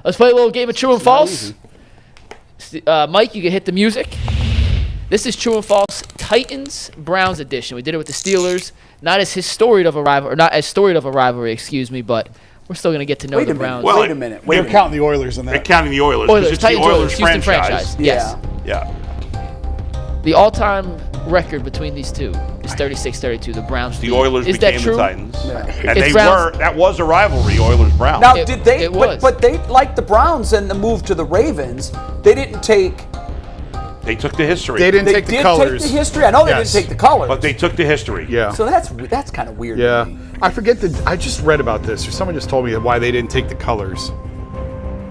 Let's play a little game of true and false. Mike, you can hit the music. This is true and false Titans Browns edition. We did it with the Steelers. Not as storied of a rivalry, excuse me, but we're still going to get to know the Browns. Wait a minute. They're counting the Oilers in that. They're counting the Oilers. It's Titans, the Oilers Houston franchise. Yes. Yeah. The all-time record between these two is 36-32. The Browns. The Oilers is became that true? the Titans. Yeah. And that was a rivalry, Oilers-Browns. Now, did they? It was. But they, like the Browns and the move to the Ravens, they didn't take. They took the history. They didn't take the colors. They did take the history. I know they didn't take the colors. But they took the history. Yeah. So that's kind of weird. Yeah. To me. I forget I just read about this, or someone just told me why they didn't take the colors.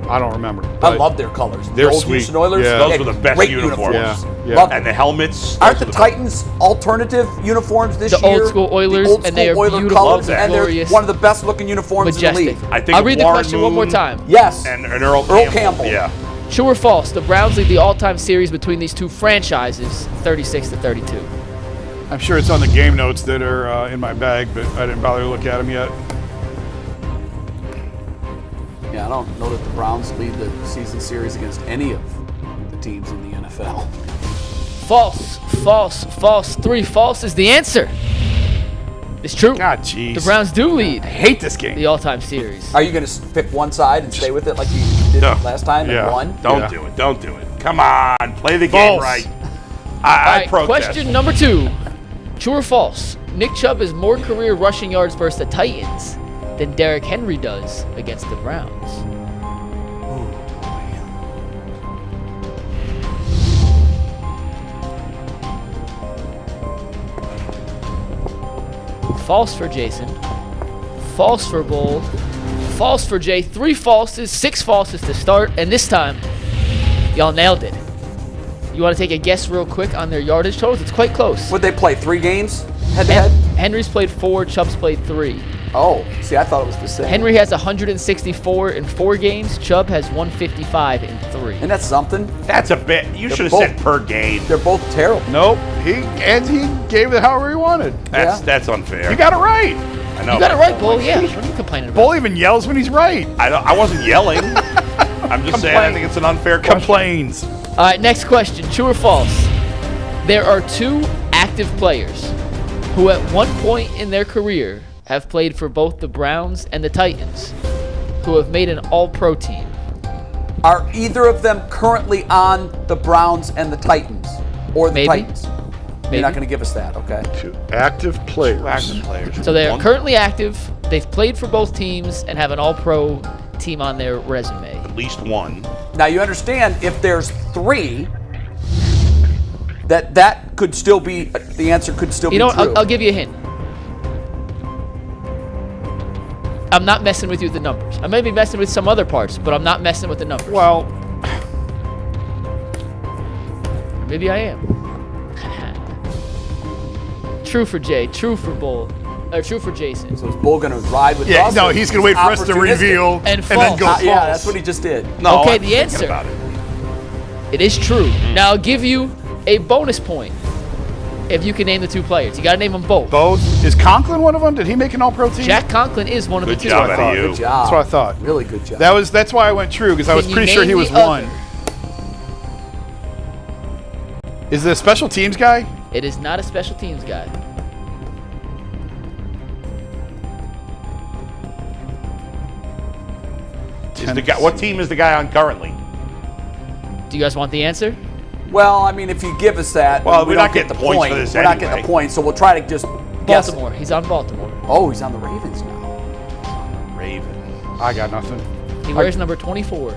I don't remember. I love their colors. They're the old sweet. Houston Oilers. Yeah. Those were the best great uniforms. Yeah. Love And the helmets. Aren't the Titans alternative uniforms this The year? old school Oilers, the old and they are school Oiler beautiful, colors, and they're glorious, one of the best looking uniforms majestic. in the league. I think I'll read the Warren question one more Moon time. Yes. And Earl Campbell. Yeah. True or false? The Browns lead the all-time series between these two franchises, 36-32. I'm sure it's on the game notes that are in my bag, but I didn't bother to look at them yet. Yeah, I don't know that the Browns lead the season series against any of the teams in the NFL. False, false, false. 3 false is the answer. It's true. God, jeez. The Browns do lead I hate this game. the all-time series. Are you going to pick one side and stay with it like you did last time and won? Don't do it. Don't do it. Come on. Play the game right. I protest. Question number 2. True or false? Nick Chubb has more career rushing yards versus the Titans than Derrick Henry does against the Browns. False for Jason. False for Bull. False for Jay. 3 falses, 6 falses to start, and this time, y'all nailed it. You want to take a guess real quick on their yardage totals? It's quite close. Would they play 3 games head-to-head? Henry's played 4, Chubb's played 3. Oh, see, I thought it was the same. Henry has 164 in 4 games. Chubb has 155 in 3. And that's something. That's a bit. You should have said per game. They're both terrible. Nope. He gave it however he wanted. That's unfair. You got it right. I know. You got it right, Bull. Yeah. What are you complaining about? Bull even yells when he's right. I wasn't yelling. I'm just saying I think it's an unfair question. Complains. All right, next question. True or false? There are 2 active players who at one point in their career have played for both the Browns and the Titans who have made an all-pro team. Are either of them currently on the Browns and the Titans? Or the Maybe. Titans? Maybe. You're not going to give us that, okay? 2 active players. Active players. So they are currently active. They've played for both teams and have an all-pro team on their resume. At least one. Now, you understand if there's 3, that could still be, the answer could still be You know true. what? I'll give you a hint. I'm not messing with you with the numbers. I may be messing with some other parts, but I'm not messing with the numbers. Well, Maybe I am. True for Jay. True for Bull. Or true for Jason. So is Bull going to ride with yeah, us? no, or he's going to wait for us to opportunistic? reveal And then false. go false. Yeah, that's what he just did. No, Okay, I'm the thinking answer. about it. It is true. Now I'll give you a bonus point if you can name the 2 players. You got to name them both. Both. Is Conklin one of them? Did he make an all-pro team? Jack Conklin is one of Good the 2. job, I thought. Eddie. Good job. That's what I thought. Really good job. That's why I went true, because I was Can you pretty sure name he was the one. other? Is the special teams guy? It is not a special teams guy. What team is the guy on currently? Do you guys want the answer? Well, I mean, if you give us that, Well, we we're don't not get getting the points point. for this We're not anyway. getting the point, so we'll try to just guess. Baltimore. He's on Baltimore. Oh, he's on the Ravens now. Raven. I got nothing. He wears number 24. I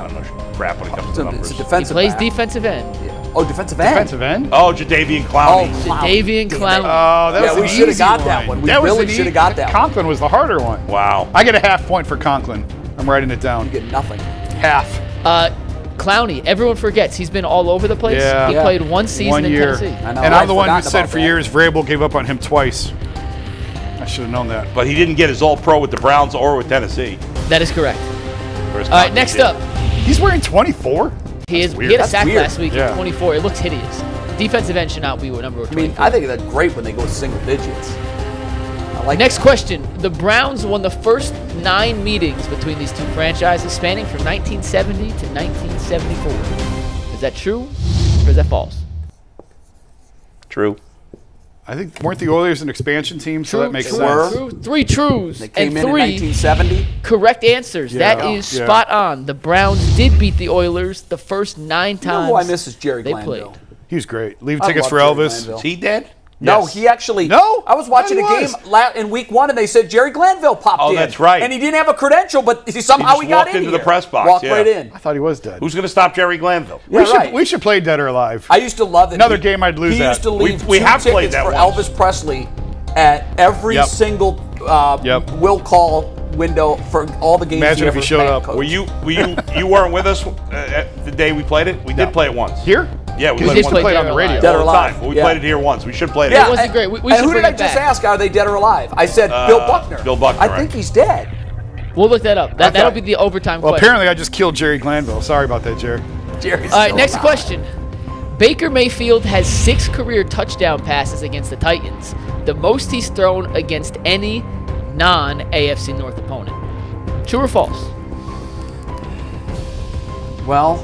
don't know crap when it comes to numbers. It's a He defensive plays back. defensive end. Yeah. Oh, defensive end. Defensive end? Oh, Jadavian Clowney. Davian Clowney. Oh, that was Yeah, an we should have easy got one. that one. We That was really an should have got that one. Conklin was the harder one. Wow. I get a half point for Conklin. I'm writing it down. You get nothing. Half. Clowney. Everyone forgets he's been all over the place. Yeah. He Yeah. played 1 season 1 in year. Tennessee. I know. And I'd I'm the one who forgotten said about for that. years Vrabel gave up on him twice. I should have known that. But he didn't get his All-Pro with the Browns or with Tennessee. That is correct. Whereas All right, Conklin next did. up. He's wearing 24? He had a That's sack weird. last week Yeah. at 24. It looks hideous. Defensive end should not be number 24. I mean, I think that's great when they go single digits. Next question. The Browns won the first 9 meetings between these two franchises, spanning from 1970 to 1974. Is that true or is that false? True. I think, weren't the Oilers an expansion team, so that makes sense. True. 3 trues They came and in 3 1970. correct answers. Yeah. That is Yeah. spot on. The Browns did beat the Oilers the first 9 You know times who I miss is Jerry they Glanville. played. He was great. Leave I tickets love for Jerry Elvis. Glanville. Is he dead? No, Yes. he actually. No? I was watching I a thought game he was. in week 1, and they said Jerry Glanville popped in. Oh, that's right. And he didn't have a credential, but somehow He he, just got walked in into here. the press box, Walked yeah. right in. I thought he was dead. Who's going to stop Jerry Glanville? Yeah, We should play Dead or Alive. I used to love that. Another game I'd lose He at. used to leave We 2 have played tickets that for once. Elvis Presley at every Yep. single Yep. will call window for all the games. Imagine if he ever showed had up. coached. Were you weren't with us the day we played it? We did play it once. Here? Yeah, we We played did it play once. Played on Dead the or radio. Alive. Dead or All the Alive. time. We Yeah. played it here once. We should play it. Yeah, It wasn't great. We and should who bring did I it just back. ask? Are they dead or alive? I said Bill Buckner. Bill Buckner, I right. think he's dead. We'll look that up. That'll be the overtime Well, question. apparently I just killed Jerry Glanville. Sorry about that, Jerry. Jerry's All right, still next alive. question. Baker Mayfield has 6 career touchdown passes against the Titans, the most he's thrown against any non-AFC North opponent. True or false? Well,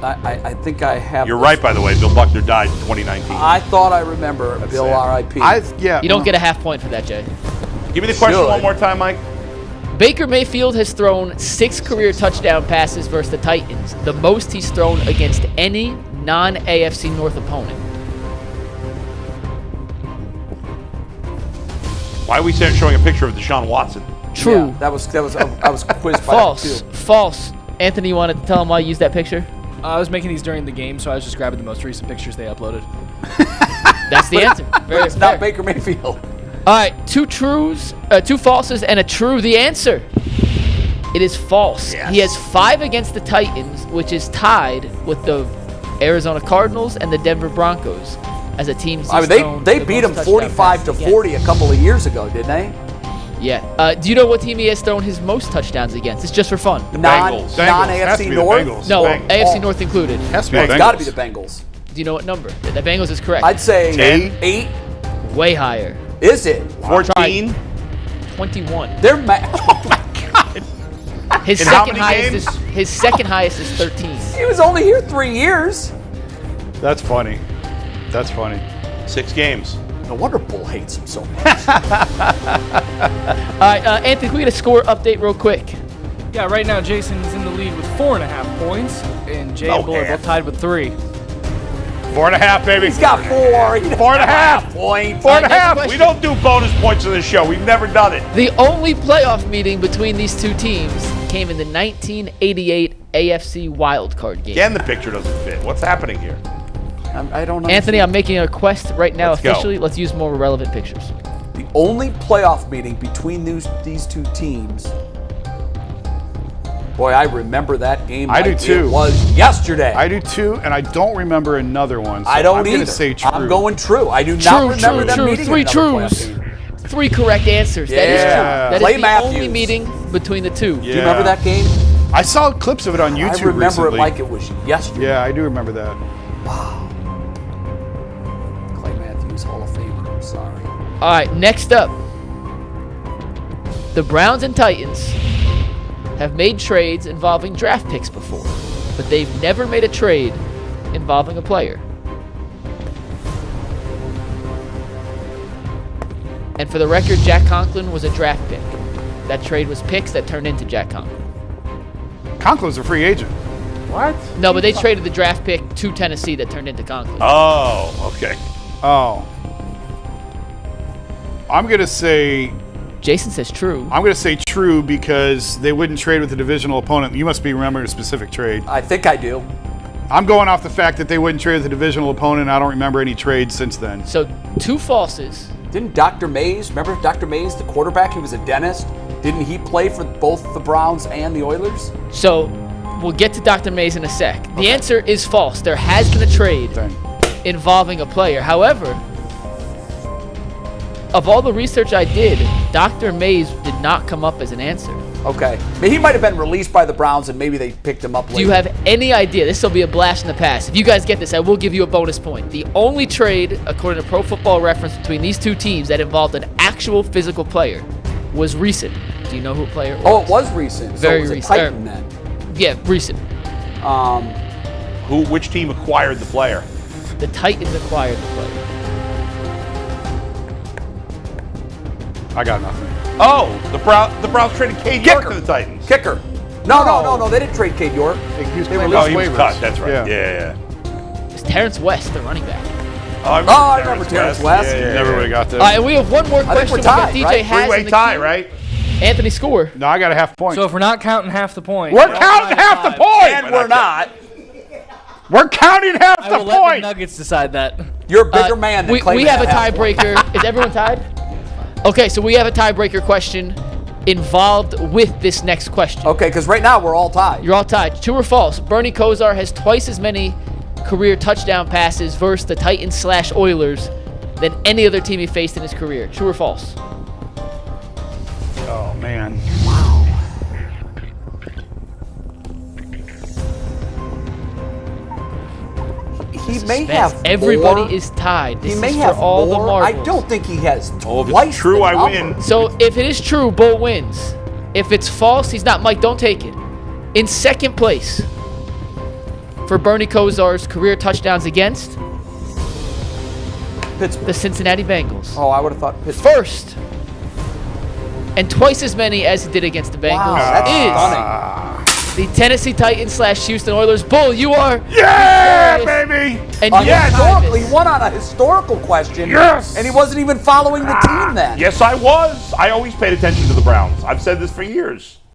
I think I have. You're this. right, by the way. Bill Buckner died in 2019. I thought I remember Bill sad. R.I.P. Yeah. You don't get a half point for that, Jay. Give me the question Should. one more time, Mike. Baker Mayfield has thrown 6 career touchdown passes versus the Titans, the most he's thrown against any non-AFC North opponent. Why are we showing a picture of Deshaun Watson? True. Yeah, that was I was quizzed by False. that too. False. Anthony, you wanted to tell him why you used that picture? I was making these during the game, so I was just grabbing the most recent pictures they uploaded. That's the answer. Very It's fair. not Baker Mayfield. All right, 2 trues, 2 falses, and a true. The answer. It is false. Yes. He has 5 against the Titans, which is tied with the Arizona Cardinals and the Denver Broncos as a team. I mean, they beat him 45-40 a couple of years ago, didn't they? Yeah. Do you know what team he has thrown his most touchdowns against? It's just for fun. Bengals. Has to Non-AFC be the North. Bengals. No, Bengals. AFC North included. Has to be Well, the It's got to be Bengals. the Bengals. Do you know what number? The Bengals is correct. I'd say 8. 8. Way higher. Is it? 14. 21. They're oh my God. His In how second many highest games? is his second highest is 13. He was only here 3 years. That's funny. That's funny. 6 games. No wonder Bull hates him so much. All right, Anthony, can we get a score update real quick? Yeah, right now Jason's in the lead with 4.5 points, and Jay Oh, and Bull are half. both tied with 3. 4.5, baby. He's got 4. He doesn't 4.5. have points. 4.5. We don't do bonus points in this show. We've never done it. The only playoff meeting between these two teams came in the 1988 AFC wildcard game. Again, the picture doesn't fit. What's happening here? I don't know. Anthony, I'm making a request right now Let's go. officially. Let's use more relevant pictures. The only playoff meeting between these 2 teams. Boy, I remember that game. I do like too. It was yesterday. I do too, and I don't remember another one. So I don't I'm either. gonna say true. I'm going true. I do True, not remember them true. meeting 3 in another playoff trues. game. 3 correct answers. That is true. Yeah. That Clay is the only Matthews. meeting between the two. Yeah. Do you remember that game? I saw clips of it on YouTube I remember recently. it like it was yesterday. Yeah, I do remember that. Clay Matthews, Hall of Famer. I'm sorry. All right, next up. The Browns and Titans have made trades involving draft picks before, but they've never made a trade involving a player. And for the record, Jack Conklin was a draft pick. That trade was picks that turned into Jack Conklin. Conklin's a free agent. What? No, but they traded the draft pick to Tennessee that turned into Conklin. Oh, okay. Oh. I'm gonna say Jason says true. true because they wouldn't trade with a divisional opponent. You must be remembering a specific trade. I think I do. I'm going off the fact that they wouldn't trade with a divisional opponent. I don't remember any trades since then. So 2 falses. Didn't Dr. Mays, remember Dr. Mays, the quarterback? He was a dentist. Didn't he play for both the Browns and the Oilers? So we'll get to Dr. Mays in a sec. The answer is false. There has been a trade Dang. involving a player. However, of all the research I did, Dr. Mays did not come up as an answer. Okay. I mean, he might have been released by the Browns and maybe they picked him up later. Do you have any idea? This will be a blast in the past. If you guys get this, I will give you a bonus point. The only trade, according to Pro Football Reference, between these two teams that involved an actual actual physical player was recent. Do you know who the player was? Oh, it was recent. Very so it was recent. a Titan then. Yeah, recent. Which team acquired the player? The Titans acquired the player. I got nothing. Oh, the Browns traded Cade York to the Titans. Kicker. No. They didn't trade Cade York. He was They playing were Oh, he waivers. was cut. That's right. Yeah. Yeah. It's Terrence West, the running back. I remember Terrence West. Yeah. Never would have got All that. right, and we have one more think question. we're We got tied, DJ right? Has in Three-way the tie, queue. right? Anthony Score. No, I got a half point. So if we're not counting half the point, We're counting half the point. And we're not. We're counting half I the will let the point. Nuggets decide that. You're a bigger man than we claiming have a that half point. tiebreaker. Is everyone tied? Okay, so we have a tiebreaker question involved with this next question. Okay, because right now we're all tied. You're all tied. True or false? Bernie Kosar has twice as many career touchdown passes versus the Titans/Oilers than any other team he faced in his career. True or false? Oh man. He may Suspense. have Everybody more. is tied. This He may is have for all more. the I marbles. don't think he has Oh, if twice it's true, the I number. win. So if it is true, Bull wins. If it's false, he's not. Mike, don't take it. In second place for Bernie Kosar's career touchdowns against Pittsburgh. the Cincinnati Bengals. Oh, I would have thought Pittsburgh. First, and twice as many as he did against the Bengals, Wow, that's is stunning. the Tennessee Titans/Houston Oilers. Bull, you are Yeah, victorious. baby. And Oh, you yeah, tied historically, this. he won on a historical question. Yes. And he wasn't even following the team then. Yes, I was. I always paid attention to the Browns. I've said this for years.